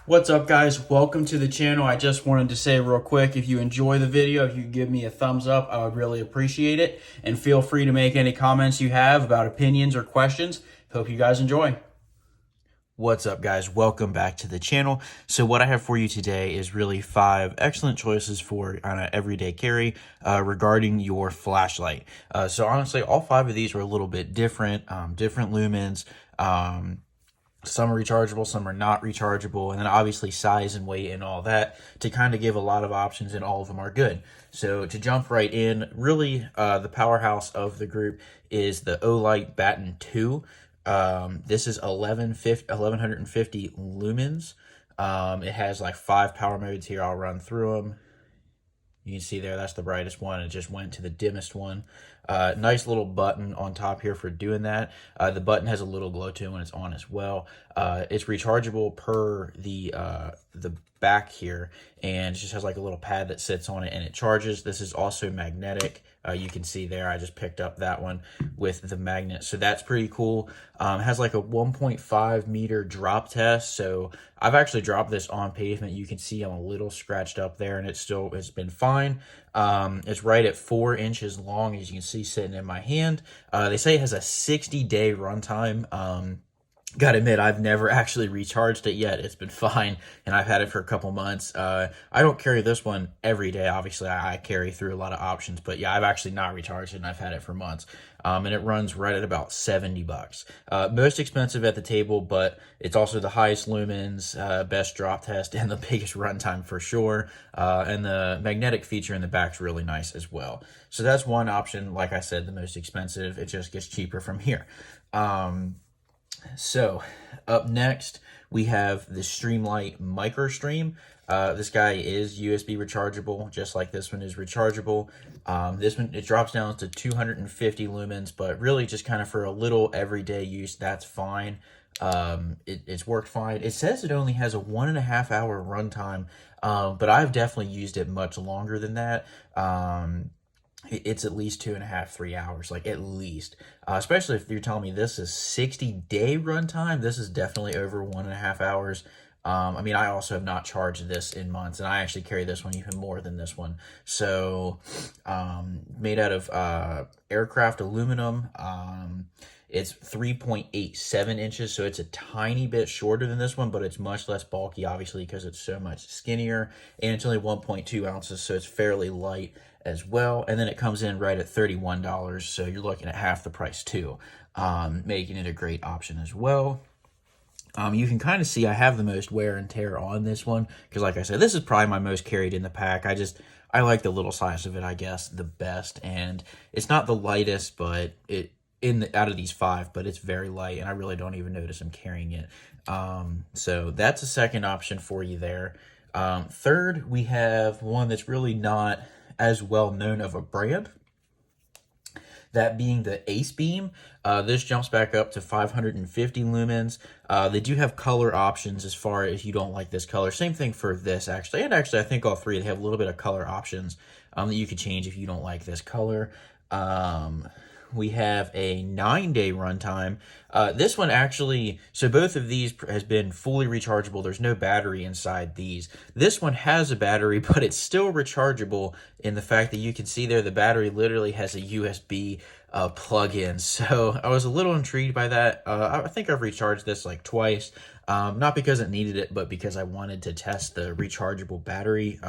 What's up, guys? Welcome to the channel. I just wanted to say real quick, if you enjoy the video, if you give me a thumbs up, I would really appreciate it. And feel free to make any comments you have about opinions or questions. Hope you guys enjoy. What's up, guys? Welcome back to the channel. So what I have for you today is really 5 excellent choices for everyday carry regarding your flashlight. So honestly, all 5 of these are a little bit different, different lumens. Some are rechargeable, some are not rechargeable, and then obviously size and weight and all that to kind of give a lot of options, and all of them are good. So to jump right in, really the powerhouse of the group is the Olight Baton 2. This is 1150 lumens. It has like 5 power modes here. I'll run through them. You can see there, that's the brightest one. It just went to the dimmest one. Nice little button on top here for doing that. The button has a little glow to it when it's on as well. It's rechargeable per the back here, and it just has like a little pad that sits on it and it charges. This is also magnetic. You can see there, I just picked up that one with the magnet. So that's pretty cool. It has like a 1.5 meter drop test. So I've actually dropped this on pavement. You can see I'm a little scratched up there, and it's been fine. It's right at 4 inches long, as you can see sitting in my hand. They say it has a 60-day runtime. Gotta admit, I've never actually recharged it yet. It's been fine, and I've had it for a couple months. I don't carry this one every day. Obviously, I carry through a lot of options, but yeah, I've actually not recharged it, and I've had it for months. And it runs right at about 70 bucks. Most expensive at the table, but it's also the highest lumens, best drop test, and the biggest runtime for sure. And the magnetic feature in the back is really nice as well. So that's one option. Like I said, the most expensive. It just gets cheaper from here. So up next, we have the Streamlight Micro. This guy is USB rechargeable, just like this one is rechargeable. This one, it drops down to 250 lumens, but really just kind of for a little everyday use, that's fine. It's worked fine. It says it only has a 1.5 hour runtime, but I've definitely used it much longer than that. It's at least 2.5, 3 hours, like at least. Especially if you're telling me this is 60-day runtime, this is definitely over 1.5 hours. I mean, I also have not charged this in months, and I actually carry this one even more than this one. So, made out of aircraft aluminum. It's 3.87 inches, so it's a tiny bit shorter than this one, but it's much less bulky, obviously, because it's so much skinnier. And it's only 1.2 ounces, so it's fairly light as well. And then it comes in right at $31, so you're looking at half the price too, making it a great option as well. You can kind of see I have the most wear and tear on this one, because like I said, this is probably my most carried in the pack. I like the little size of it, I guess, the best. And it's not the lightest, but out of these 5, but it's very light, and I really don't even notice I'm carrying it. So that's a second option for you there. Third, we have one that's really not as well known of a brand, that being the Ace Beam. This jumps back up to 550 lumens. They do have color options as far as you don't like this color. Same thing for this, actually. And actually, I think all 3, they have a little bit of color options that you could change if you don't like this color. We have a 9-day runtime. This one actually, so both of these has been fully rechargeable. There's no battery inside these. This one has a battery, but it's still rechargeable in the fact that you can see there the battery literally has a USB plug-in. So I was a little intrigued by that. I think I've recharged this like twice, not because it needed it, but because I wanted to test the rechargeable battery.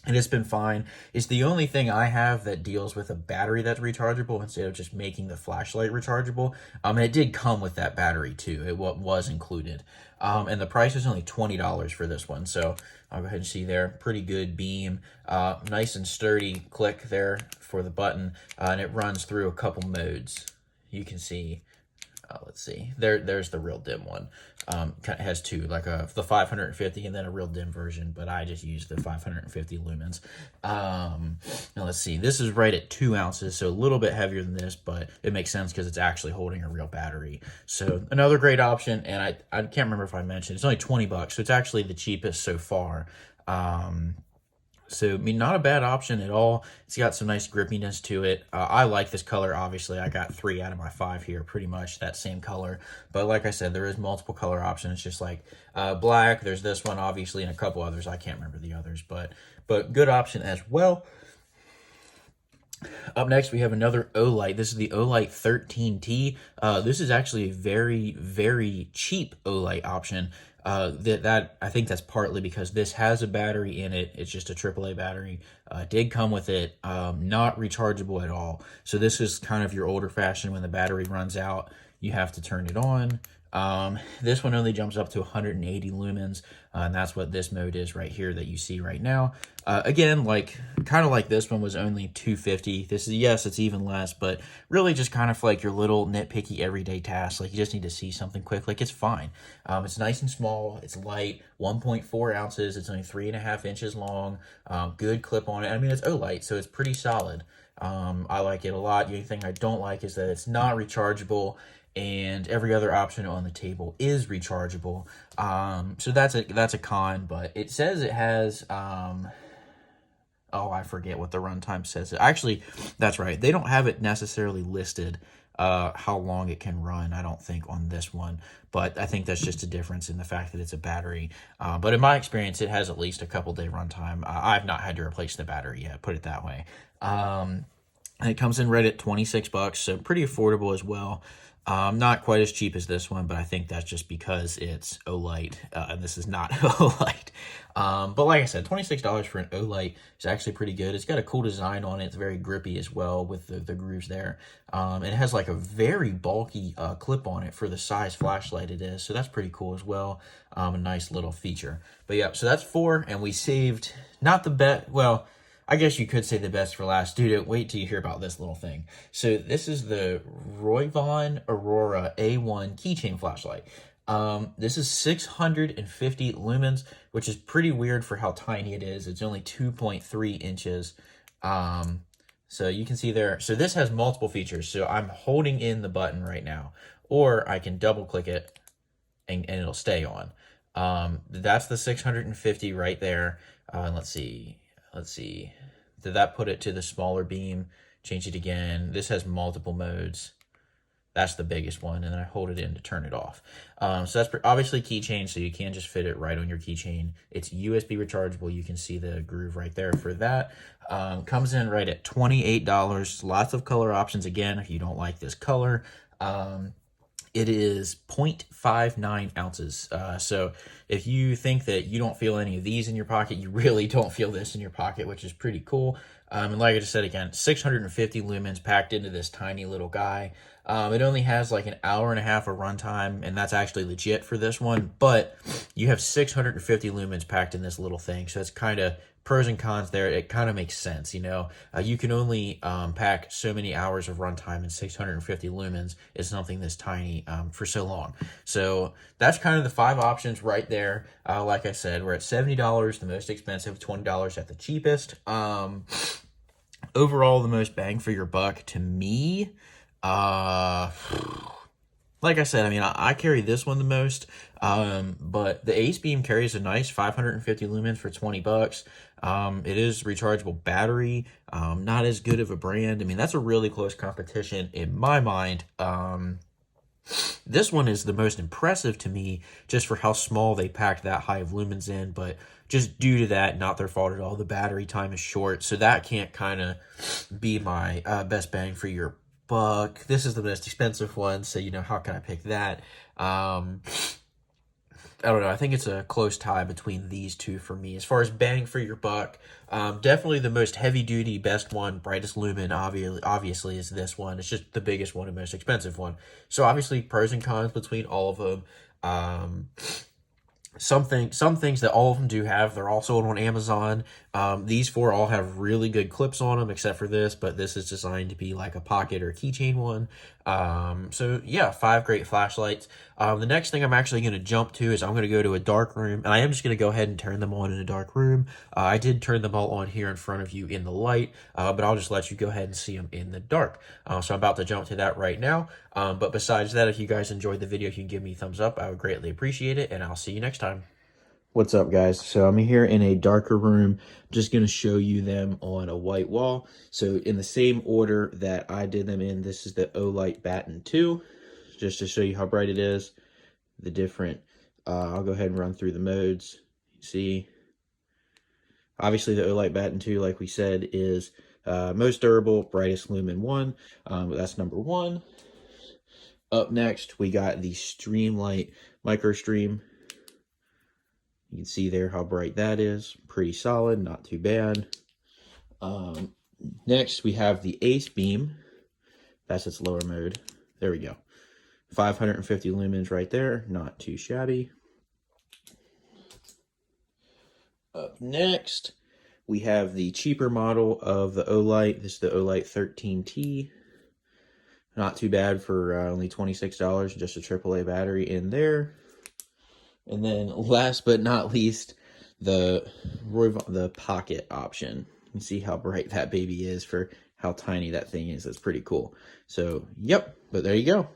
And it's been fine. It's the only thing I have that deals with a battery that's rechargeable instead of just making the flashlight rechargeable. And it did come with that battery too. It was included. And the price is only $20 for this one. So I'll go ahead and see there. Pretty good beam. Nice and sturdy click there for the button. And it runs through a couple modes. You can see. Let's see. There's the real dim one. Kind of has 2, like the 550 and then a real dim version, but I just use the 550 lumens. Now let's see. This is right at 2 ounces, so a little bit heavier than this, but it makes sense because it's actually holding a real battery. So another great option, and I can't remember if I mentioned, it's only 20 bucks, so it's actually the cheapest so far. So, I mean, not a bad option at all. It's got some nice grippiness to it. I like this color, obviously. I got 3 out of my 5 here, pretty much that same color. But like I said, there is multiple color options. It's just like black. There's this one, obviously, and a couple others. I can't remember the others, but good option as well. Up next, we have another Olight. This is the Olight 13T. This is actually a very, very cheap Olight option. That I think that's partly because this has a battery in it. It's just a AAA battery. Did come with it, not rechargeable at all. So this is kind of your older fashioned. When the battery runs out, you have to turn it on. This one only jumps up to 180 lumens, and that's what this mode is right here that you see right now. Again, kind of like this one was only 250. This is, yes, it's even less, but really just kind of like your little nitpicky everyday tasks. Like, you just need to see something quick. Like, it's fine. It's nice and small. It's light, 1.4 ounces. It's only 3.5 inches long. Good clip on it. I mean, it's Olight, so it's pretty solid. I like it a lot. The only thing I don't like is that it's not rechargeable, and every other option on the table is rechargeable. So that's a con, but it says it has, oh, I forget what the runtime says. Actually, that's right. They don't have it necessarily listed how long it can run, I don't think, on this one. But I think that's just a difference in the fact that it's a battery. But in my experience, it has at least a couple-day runtime. I've not had to replace the battery yet, put it that way. And it comes in right at 26 bucks, so pretty affordable as well. Not quite as cheap as this one, but I think that's just because it's Olight, and this is not Olight. But like I said, $26 for an Olight is actually pretty good. It's got a cool design on it. It's very grippy as well with the grooves there. And it has like a very bulky clip on it for the size flashlight it is, so that's pretty cool as well. A nice little feature. But yeah, so that's 4, and we saved not the best, well, I guess you could say the best for last. Dude, wait till you hear about this little thing. So this is the Royvon Aurora A1 keychain flashlight. This is 650 lumens, which is pretty weird for how tiny it is. It's only 2.3 inches. So you can see there. So this has multiple features. So I'm holding in the button right now, or I can double click it and it'll stay on. That's the 650 right there. Let's see. Did that put it to the smaller beam? Change it again. This has multiple modes. That's the biggest one, and then I hold it in to turn it off. So that's obviously keychain, so you can just fit it right on your keychain. It's USB rechargeable. You can see the groove right there for that. Comes in right at $28. Lots of color options. Again, if you don't like this color, it is 0.59 ounces. So if you think that you don't feel any of these in your pocket, you really don't feel this in your pocket, which is pretty cool. And like I just said, again, 650 lumens packed into this tiny little guy. It only has like an hour and a half of runtime, and that's actually legit for this one, but you have 650 lumens packed in this little thing. So it's kind of pros and cons there. It kind of makes sense, you know. You can only pack so many hours of runtime, and 650 lumens is something this tiny for so long. So that's kind of the 5 options right there. Like I said, we're at $70, the most expensive, $20 at the cheapest. Overall, the most bang for your buck to me. Like I said, I mean, I carry this one the most, but the Ace Beam carries a nice 550 lumens for 20 bucks. It is rechargeable battery, not as good of a brand. I mean, that's a really close competition in my mind. This one is the most impressive to me just for how small they packed that high of lumens in, but just due to that, not their fault at all, the battery time is short, so that can't kind of be my best bang for your buck. This is the most expensive one, so, you know, how can I pick that? I don't know. I think it's a close tie between these two for me. As far as bang for your buck, definitely the most heavy-duty, best one, brightest lumen, obviously, is this one. It's just the biggest one and most expensive one. So, obviously, pros and cons between all of them. Some things that all of them do have, they're all sold on Amazon. These 4 all have really good clips on them, except for this, but this is designed to be like a pocket or keychain one. So yeah, 5 great flashlights. The next thing I'm actually going to jump to is I'm going to go to a dark room, and I am just going to go ahead and turn them on in a dark room. I did turn them all on here in front of you in the light, but I'll just let you go ahead and see them in the dark. So I'm about to jump to that right now. But besides that, if you guys enjoyed the video, if you can give me a thumbs up, I would greatly appreciate it, and I'll see you next time. What's up, guys? So I'm here in a darker room. I'm just going to show you them on a white wall. So in the same order that I did them in, this is the Olight Baton 2, just to show you how bright it is. The different, I'll go ahead and run through the modes. See, obviously the Olight Baton 2, like we said, is most durable, brightest lumen 1. That's number 1. Up next, we got the Streamlight Micro. You can see there how bright that is. Pretty solid, not too bad. Next, we have the Ace Beam. That's its lower mode. There we go. 550 lumens right there. Not too shabby. Up next, we have the cheaper model of the Olight. This is the Olight T13. Not too bad for only $26. Just a AAA battery in there. And then last but not least, the pocket option. You can see how bright that baby is for how tiny that thing is. That's pretty cool. So, yep, but there you go.